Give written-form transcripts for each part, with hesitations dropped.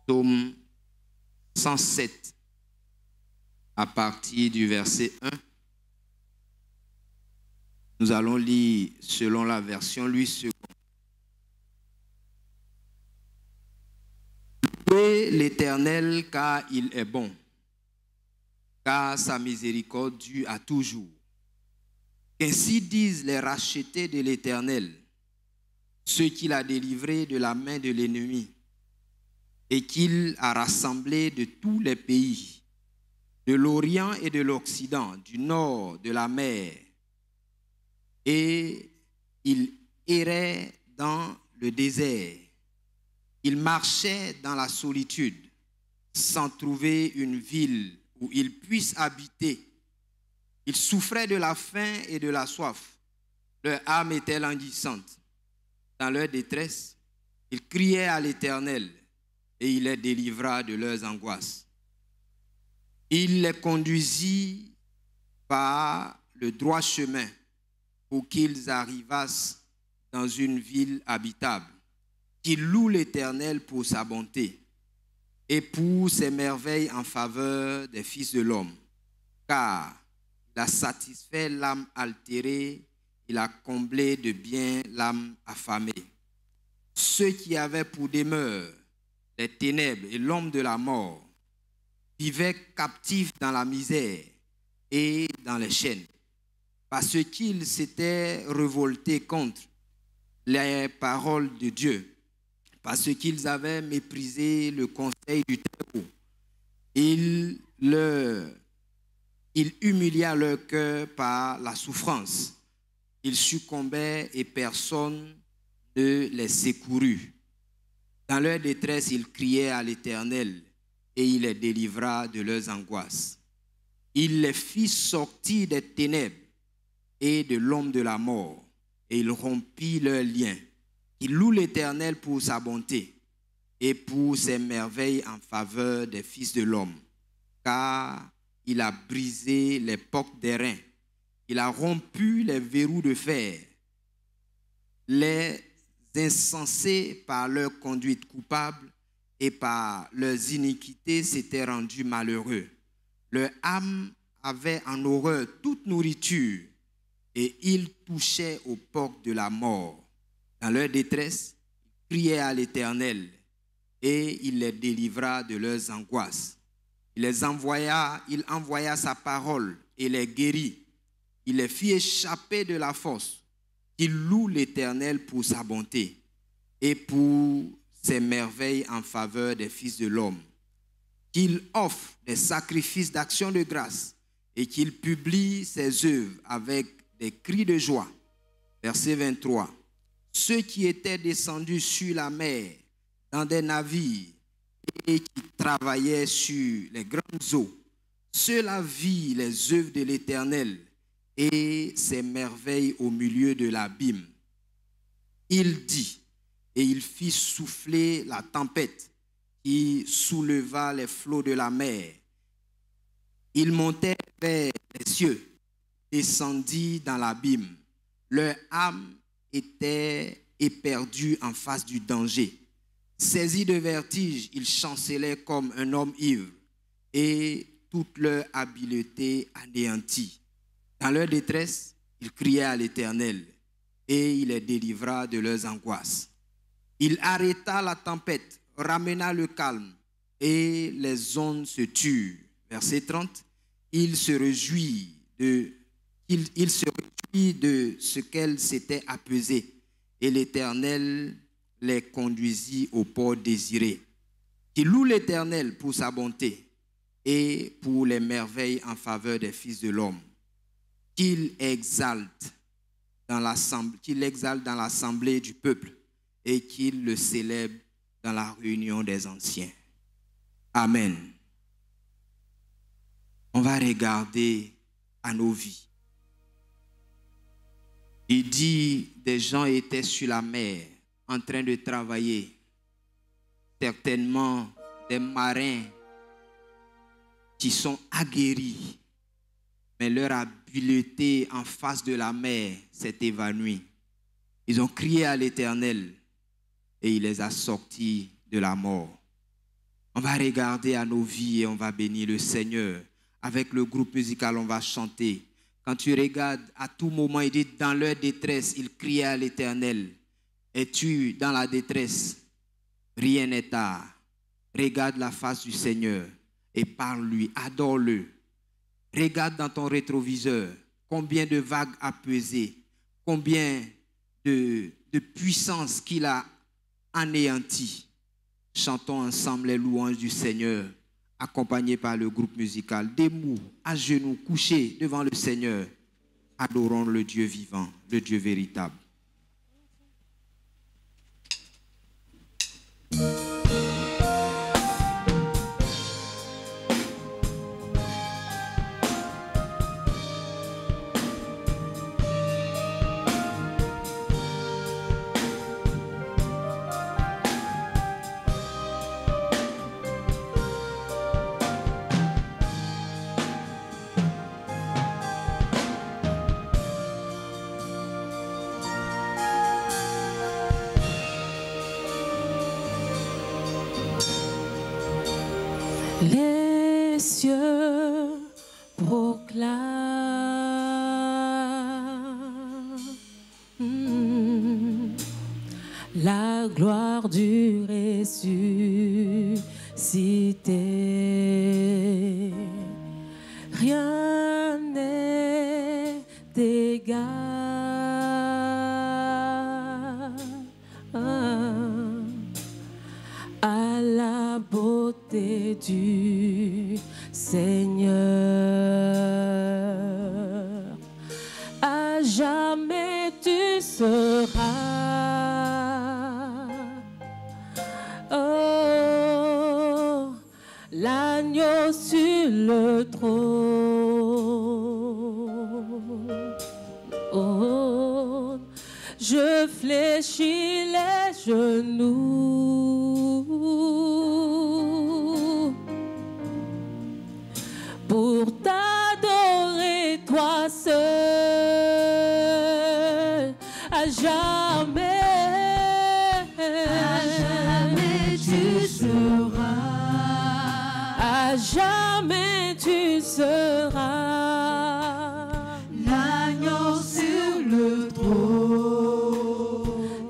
Psaume 107, à partir du verset 1. Nous allons lire selon la version Louis II. Louez l'Éternel car il est bon, car sa miséricorde dure à toujours. Ainsi disent les rachetés de l'Éternel, ceux qu'il a délivrés de la main de l'ennemi et qu'il a rassemblés de tous les pays, de l'Orient et de l'Occident, du nord de la mer. Et il errait dans le désert. Il marchait dans la solitude, sans trouver une ville où il puisse habiter. Il souffrait de la faim et de la soif. Leur âme était languissante. Dans leur détresse, ils criaient à l'Éternel et il les délivra de leurs angoisses. Il les conduisit par le droit chemin pour qu'ils arrivassent dans une ville habitable, qui loue l'Éternel pour sa bonté et pour ses merveilles en faveur des fils de l'homme. Car il a satisfait l'âme altérée, il a comblé de bien l'âme affamée. Ceux qui avaient pour demeure les ténèbres et l'ombre de la mort vivaient captifs dans la misère et dans les chaînes, parce qu'ils s'étaient révoltés contre les paroles de Dieu, parce qu'ils avaient méprisé le conseil du Très-Haut. Il humilia leur cœur par la souffrance. Ils succombaient et personne ne les secourut. Dans leur détresse, ils criaient à l'Éternel et il les délivra de leurs angoisses. Il les fit sortir des ténèbres et de l'ombre de la mort, et il rompit leurs liens. Il loue l'Éternel pour sa bonté et pour ses merveilles en faveur des fils de l'homme, car il a brisé les pocs d'airain, il a rompu les verrous de fer. Les insensés, par leur conduite coupable et par leurs iniquités, s'étaient rendus malheureux. Leur âme avait en horreur toute nourriture, et ils touchaient aux porcs de la mort. Dans leur détresse, ils criaient à l'Éternel, et il les délivra de leurs angoisses. Il envoya sa parole et les guérit. Il les fit échapper de la fosse. Il loue l'Éternel pour sa bonté et pour ses merveilles en faveur des fils de l'homme. Qu'il offre des sacrifices d'action de grâce et qu'il publie ses œuvres avec des cris de joie. Verset 23. Ceux qui étaient descendus sur la mer dans des navires et qui travaillaient sur les grandes eaux, ceux-là virent les œuvres de l'Éternel et ses merveilles au milieu de l'abîme. Il dit, et il fit souffler la tempête qui souleva les flots de la mer. Il montait vers les cieux, descendit dans l'abîme. Leur âme était éperdue en face du danger. Saisis de vertige, ils chancelaient comme un homme ivre et toute leur habileté anéantie. Dans leur détresse, ils criaient à l'Éternel et il les délivra de leurs angoisses. Il arrêta la tempête, ramena le calme et les ondes se turent. Verset 30. Il se réjouit de ce qu'elles s'étaient apaisées et l'Éternel les conduisit au port désiré. Qu'il loue l'Éternel pour sa bonté et pour les merveilles en faveur des fils de l'homme. Qu'il exalte dans l'assemblée du peuple et qu'il le célèbre dans la réunion des anciens. Amen. On va regarder à nos vies. Il dit, des gens étaient sur la mer en train de travailler. Certainement des marins qui sont aguerris, mais leur habileté en face de la mer s'est évanouie. Ils ont crié à l'Éternel et il les a sortis de la mort. On va regarder à nos vies et on va bénir le Seigneur. Avec le groupe musical, on va chanter. Quand tu regardes, à tout moment, il dit, dans leur détresse, ils criaient à l'Éternel. Es-tu dans la détresse? Rien n'est tard. Regarde la face du Seigneur et parle-lui, adore-le. Regarde dans ton rétroviseur combien de vagues a pesé, combien de puissance qu'il a anéanti. Chantons ensemble les louanges du Seigneur, accompagnés par le groupe musical. Debout, à genoux, couchés devant le Seigneur. Adorons le Dieu vivant, le Dieu véritable. Les cieux proclament la gloire du ressuscité. Rien n'est égal à la beauté du Seigneur. À jamais tu seras, oh, l'agneau sur le trône. Oh, je fléchis les genoux pour t'adorer, toi seul, à jamais. À jamais tu seras, à jamais tu seras l'agneau sur le trône,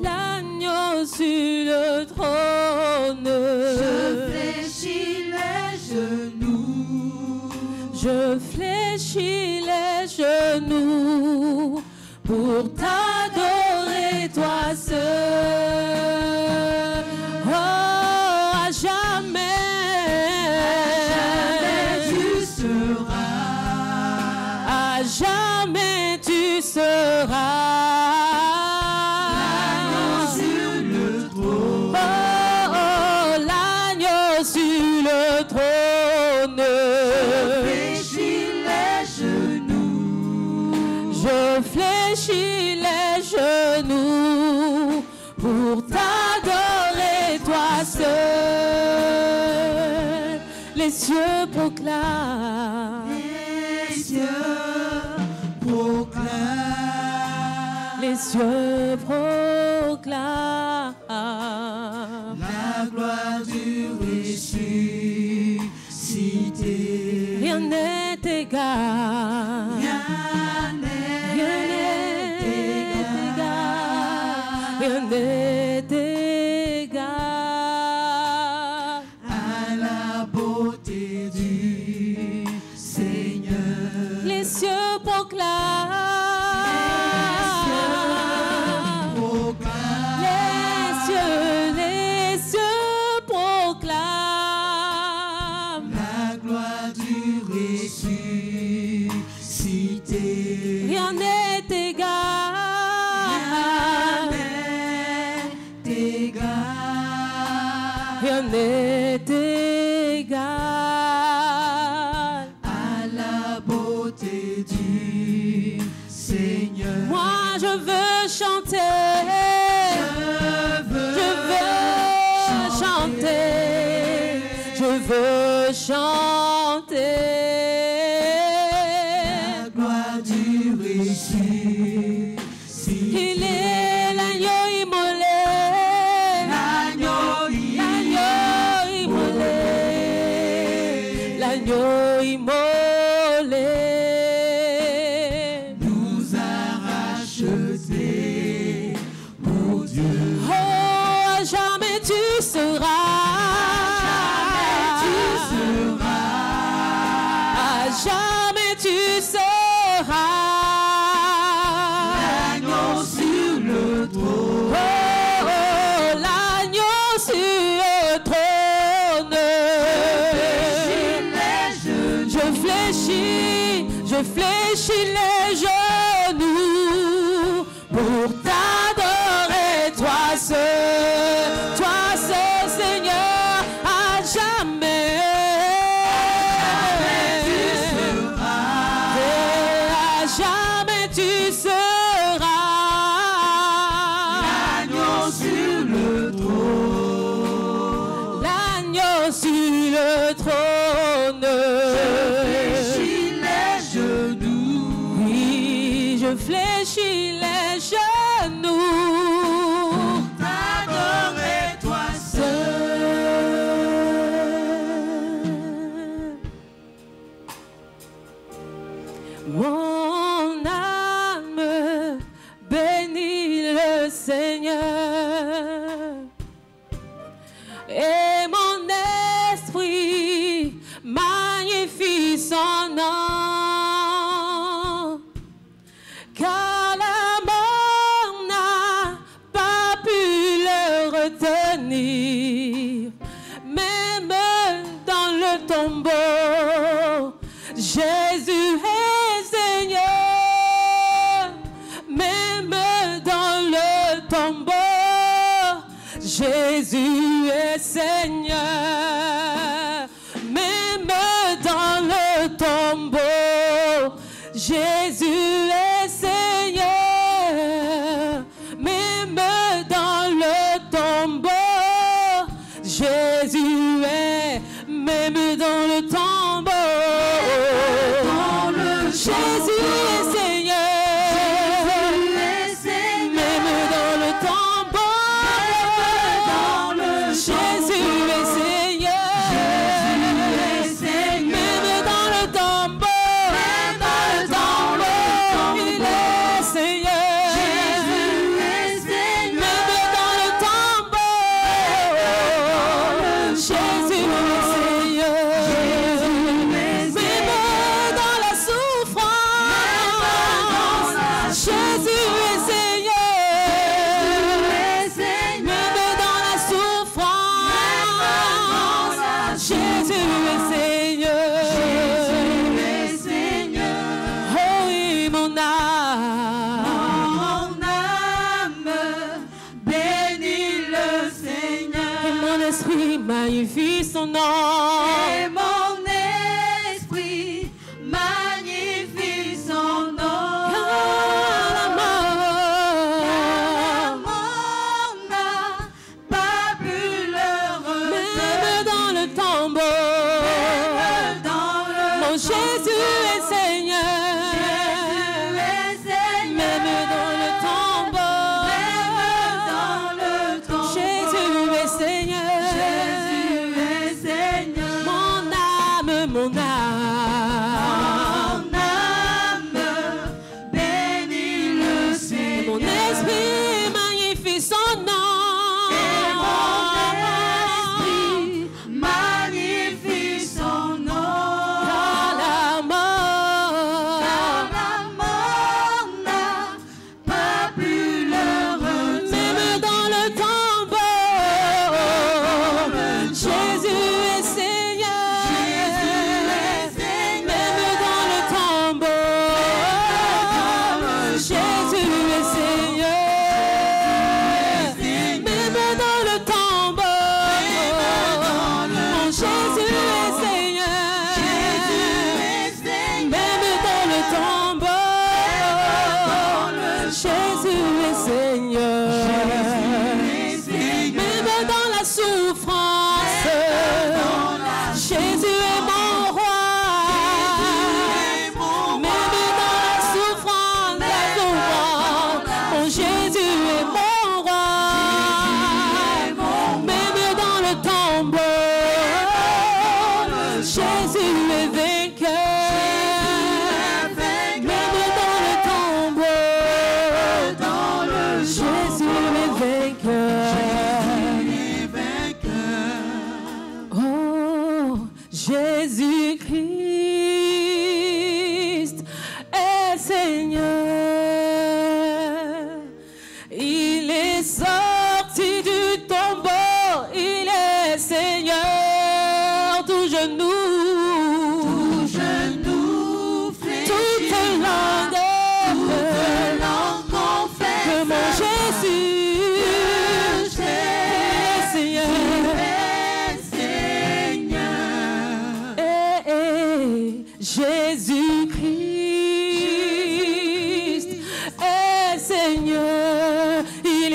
l'agneau sur le trône. Je fléchis les genoux, je fléchis les genoux pour t'adorer, toi seul. Oh, à jamais tu seras, à jamais tu seras l'agneau sur le trône. Oh, oh, l'agneau sur le trône. Je fléchis les genoux pour t'adorer, toi seul. Les cieux proclament, les cieux proclament, les cieux proclament la gloire du ressuscité. Rien n'est égal, rien n'est égal à la beauté du Seigneur. Les cieux proclament, les cieux proclament la gloire du ressuscité. Rien n'est égal, rien n'est égal à la beauté du Seigneur. Moi je veux chanter, je veux chanter, je veux chanter la gloire du ressuscité. Il est l'agneau immolé, l'agneau immolé. L'agneau sur le trône. Oh, l'agneau sur le trône. Je fléchis les genoux pour t'adorer, toi seul Seigneur, à jamais. Jamais tu seras l'agneau sur le trône. L'agneau sur le trône. Je fléchis les genoux pour t'adorer, toi seul. Mon âme bénit le Seigneur et mon esprit magnifie son nom. Car la mort n'a pas pu le retenir, même dans le tombeau, Jésus est Seigneur. Même dans le tombeau, Jésus est Seigneur. Même dans le tombeau, Jésus est Seigneur. Même dans le tombeau, Jésus est. Même dans le tombeau, Jésus est Seigneur. Même dans le tombeau, Jésus est Seigneur. Même dans le tombeau, il est Seigneur. Même dans le tombeau, Jésus est Seigneur. Même dans la souffrance, Jésus est Seigneur. Même dans la souffrance, Jésus est Seigneur. Oh oui, mon âme bénit le Seigneur. Et mon esprit magnifie son nom. Et mon esprit magnifie son nom. Car la mort n'a pas pu le retenir. Même dans le tombeau, mon Jésus est Seigneur. Même dans le tombeau, Jésus est Seigneur.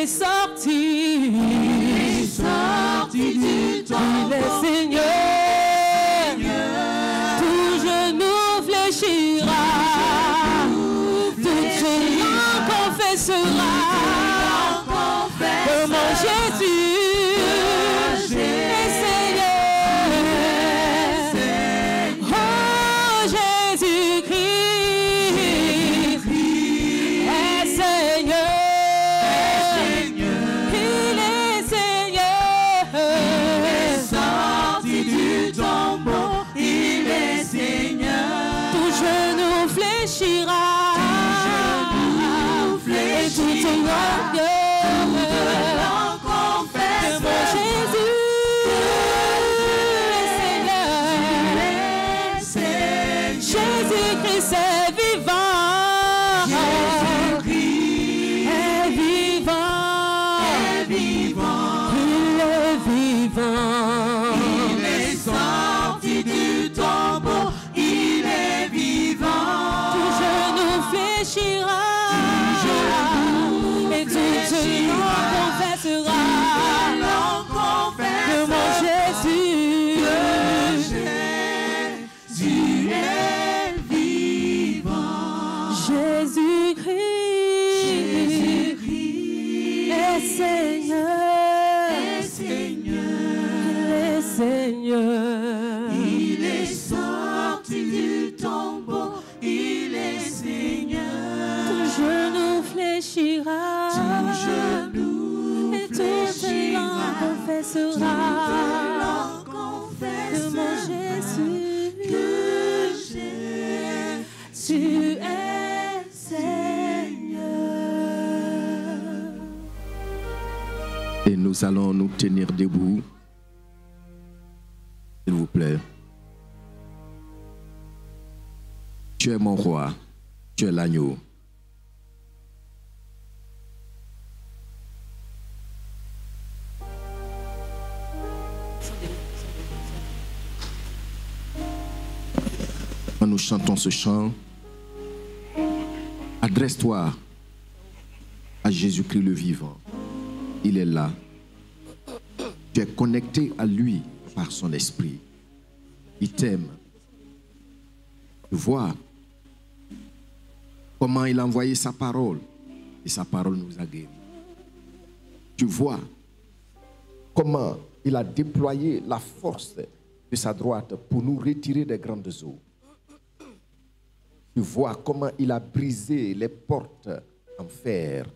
sorti du tombeau. Il est Seigneur. Tout genou fléchira, toute langue confessera que mon Jésus est Seigneur. Oh, Jésus-Christ est Seigneur. Il est Seigneur. Sorti du tombeau, il est Seigneur. Tout genou fléchira, et toute langue confesse que mon Jésus est Seigneur. Jésus-Christ est vivant. Jésus-Christ est vivant. est vivant. Il est vivant. Il est sorti du tombeau, il est vivant. Tout genou fléchira, et toute langue confessera que mon Jésus est vivant. Jésus-Christ est Seigneur. Il est Seigneur. Il est sorti du tombeau, il est Seigneur. Tout genou fléchira, et toute langue confessera que mon Jésus est Seigneur. Et nous allons nous tenir debout. S'il vous plaît. Tu es mon roi, tu es l'agneau. Quand nous chantons ce chant, adresse-toi à Jésus-Christ le vivant. Il est là. Tu es connecté à lui par son esprit. Il t'aime. Tu vois comment il a envoyé sa parole et sa parole nous a guéris. Tu vois comment il a déployé la force de sa droite pour nous retirer des grandes eaux. Tu vois comment il a brisé les portes en fer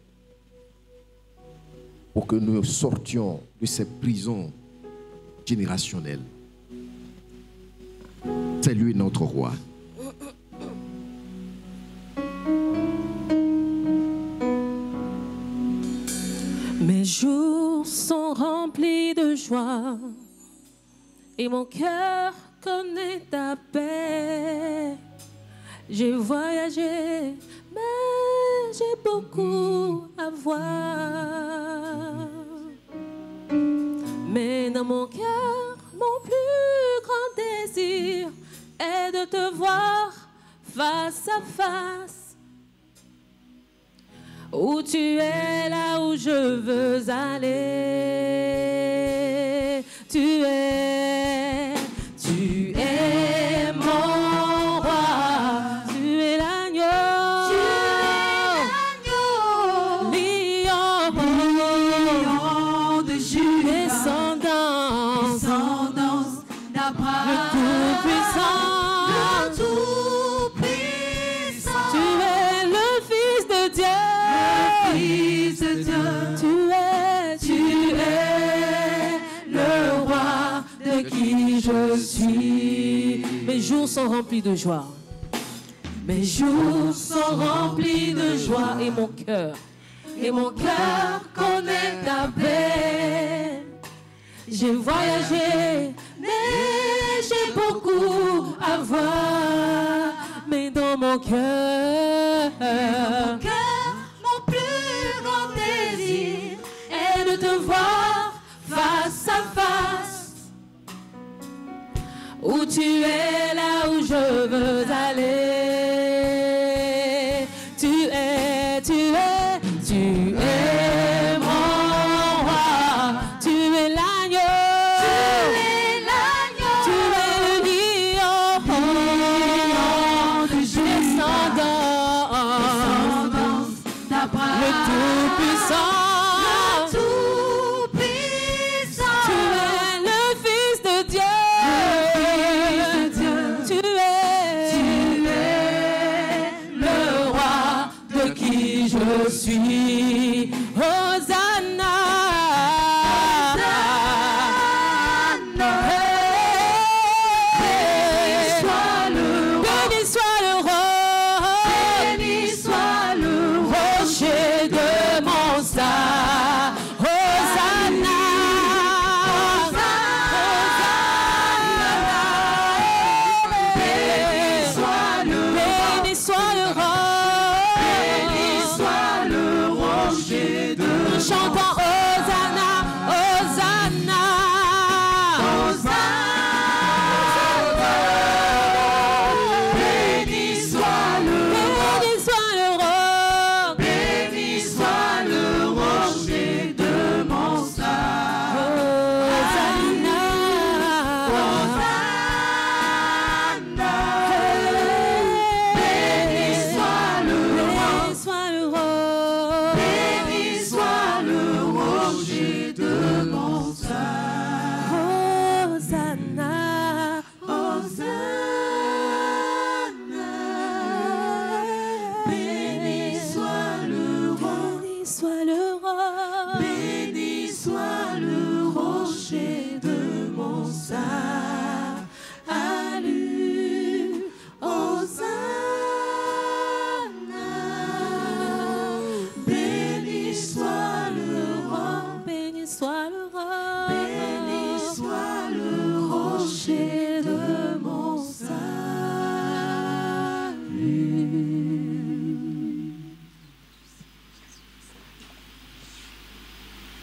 pour que nous sortions de ces prisons générationnelles. C'est lui notre roi. Mes jours sont remplis de joie et mon cœur connaît ta paix. J'ai voyagé, mais j'ai beaucoup à voir. Mais dans mon cœur, mon plus grand désir est de te voir face à face. Où tu es, là où je veux aller. Tu es mon roi. Tu es l'agneau. Lion de Juda. Descendance d'Abraham. Le Tout-Puissant. Tu es le Fils de Dieu. Tu es le roi de qui je suis. Mes jours sont remplis de joie. Mes jours sont remplis de joie et mon cœur connaît ta paix. J'ai voyagé, mais j'ai beaucoup à voir. Mais dans mon cœur, mon plus grand désir est de te voir face à face. Où tu es, là où je veux aller. Tu es mon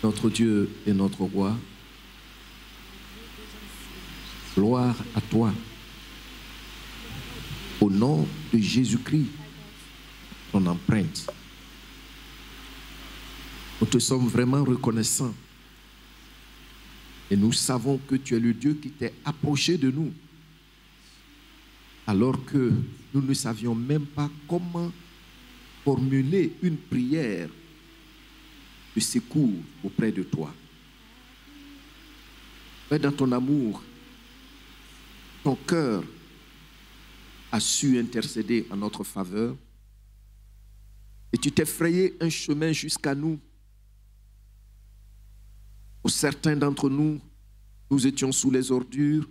Notre Dieu et notre roi, gloire à toi. Au nom de Jésus-Christ, ton empreinte. Nous te sommes vraiment reconnaissants. Et nous savons que tu es le Dieu qui t'est approché de nous, alors que nous ne savions même pas comment formuler une prière de secours auprès de toi. Mais dans ton amour, ton cœur a su intercéder en notre faveur et tu t'es frayé un chemin jusqu'à nous. Pour certains d'entre nous, nous étions sous les ordures.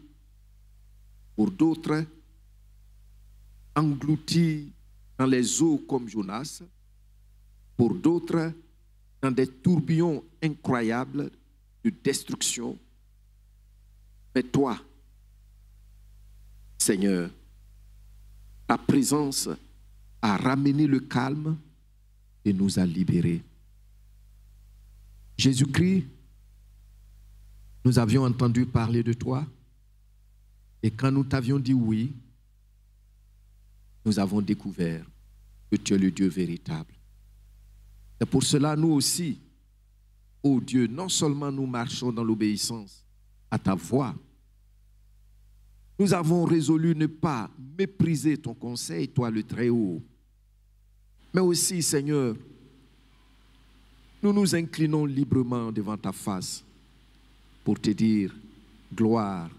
Pour d'autres, engloutis dans les eaux comme Jonas. Pour d'autres, dans des tourbillons incroyables de destruction. Mais toi, Seigneur, ta présence a ramené le calme et nous a libérés. Jésus-Christ, nous avions entendu parler de toi et quand nous t'avions dit oui, nous avons découvert que tu es le Dieu véritable. Et pour cela, nous aussi, ô Dieu, non seulement nous marchons dans l'obéissance à ta voix, nous avons résolu ne pas mépriser ton conseil, toi le Très-Haut. Mais aussi, Seigneur, nous nous inclinons librement devant ta face pour te dire gloire,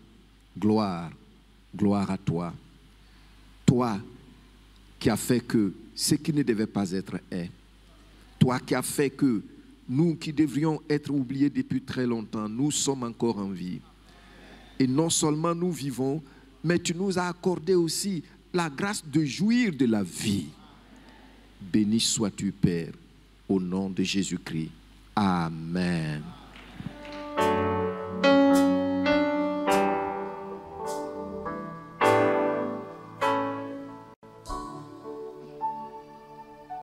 gloire, gloire à toi. Toi qui as fait que ce qui ne devait pas être est. Toi qui as fait que nous qui devrions être oubliés depuis très longtemps, nous sommes encore en vie. Et non seulement nous vivons, mais tu nous as accordé aussi la grâce de jouir de la vie. Béni sois-tu, Père, au nom de Jésus-Christ. Amen.